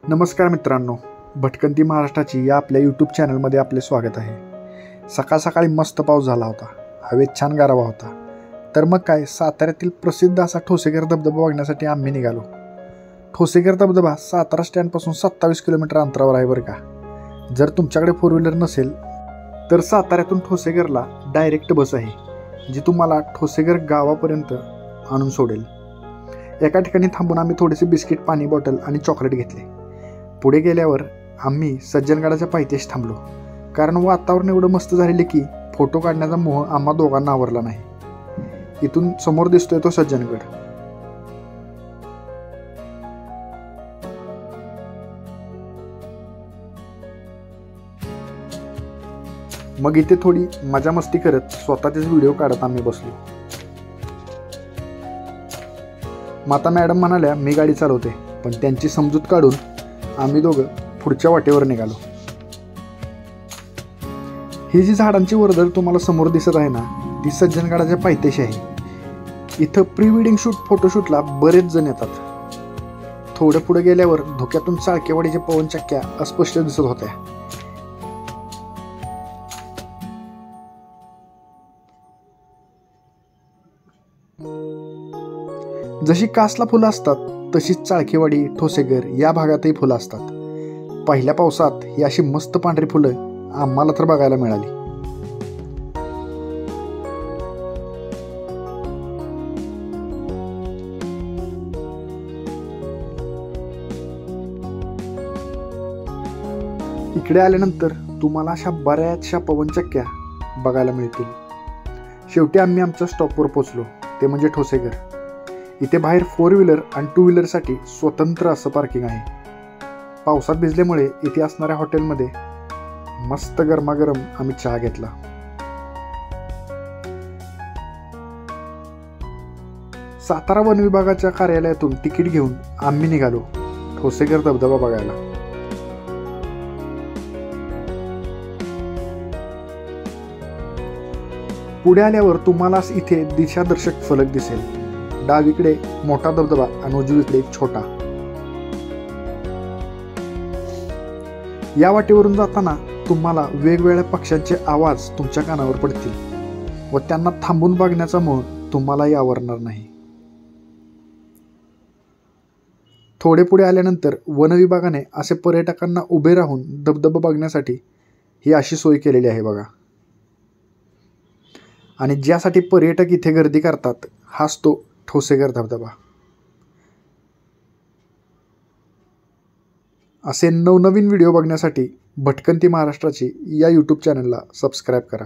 नमस्कार मित्रांनो, भटकंती महाराष्ट्राची या आपल्या यूट्यूब चॅनलमध्ये आपले स्वागत आहे। सकाळ सकाळी मस्त पाऊस झाला होता, हवेत छान गारवा होता। तर मग काय, साताऱ्यातील प्रसिद्ध असा ठोसेघर धबधबा बघण्यासाठी आम्ही निघालो। ठोसेघर धबधबा सातारा स्टँडपासून 27 किलोमीटर अंतरावर आहे बरं का। जर तुमच्याकडे 4 व्हीलर नसेल तर साताऱ्यातून ठोसेघरला डायरेक्ट बस आहे, जी तुम्हाला ठोसेघर गावापर्यंत आणून सोडेल। एका ठिकाणी थांबून आम्ही थोडेसे बिस्किट, पाणी बॉटल आणि चॉकलेट घेतले। पुढे गेल्यावर आम्ही सज्जनगडाच्या पायथ्याशी थांबलो, कारण वातावरण एवढं मस्त झालेले की फोटो काढण्याचा मोह आम्हा दोघांना आवरला नाही। इथून समोर दिसतोय तो सज्जनगड। मग इथे थोडी मजा मस्ती करत स्वतःचेच व्हिडिओ काढत आम्ही बसलो। माता मॅडम म्हणाल्या मी गाडी चालवते, पण त्यांची समजूत काढून आम्ही दोघं पुढच्या वाटेवर निघालो। ही जी झाडांची वर्दळ तुम्हाला समोर दिसत आहे ना, ती सज्जनगडाच्या पायथ्याशी आहे। इथं प्री वेडिंग शूट, फोटोशूटला बरेच जण येतात। थोडं पुढे गेल्यावर धोक्यातून चाळकेवाडीच्या पवनचक्क्या अस्पष्ट दिसत होत्या। जशी कासला फुलं असतात तशीच चाळकेवाडी, ठोसेघर या भागातही फुलं असतात। पहिल्या पावसात ही अशी मस्त पांढरी फुलं आम्हाला तर बघायला मिळाली। इकडे आल्यानंतर तुम्हाला अशा बऱ्याचशा पवनचक्क्या बघायला मिळतील। शेवटी आम्ही आमच्या स्टॉपवर पोहोचलो, ते म्हणजे ठोसेघर। इथे बाहेर 4 व्हीलर आणि 2 व्हीलरसाठी स्वतंत्र असं पार्किंग आहे। पावसात भिजल्यामुळे इथे असणाऱ्या हॉटेलमध्ये मस्त गरमागरम आम्ही चहा घेतला। सातारा वन विभागाच्या कार्यालयातून तिकीट घेऊन आम्ही निघालो ठोसेघर धबधबा बघायला। पुढे आल्यावर तुम्हाला इथे दिशादर्शक फलक दिसेल। डावीकडे मोठा धबधबा आणि उजवीकडे छोटा। या वाटेवरून जाताना तुम्हाला वेगवेगळ्या पक्ष्यांचे आवाज तुमच्या कानावर पडतील व त्यांना थांबून बघण्याचा मोह तुम्हालाही आवरणार नाही। थोडे पुढे आल्यानंतर वन विभागाने असे पर्यटकांना उभे राहून धबधबा बघण्यासाठी ही अशी सोय केलेली आहे बघा। आणि ज्यासाठी पर्यटक इथे गर्दी करतात हाच तो ठोसेघर धबधबा। असे नवनवीन व्हिडिओ बघण्यासाठी भटकंती महाराष्ट्राची या यूट्यूब चॅनलला सबस्क्राईब करा।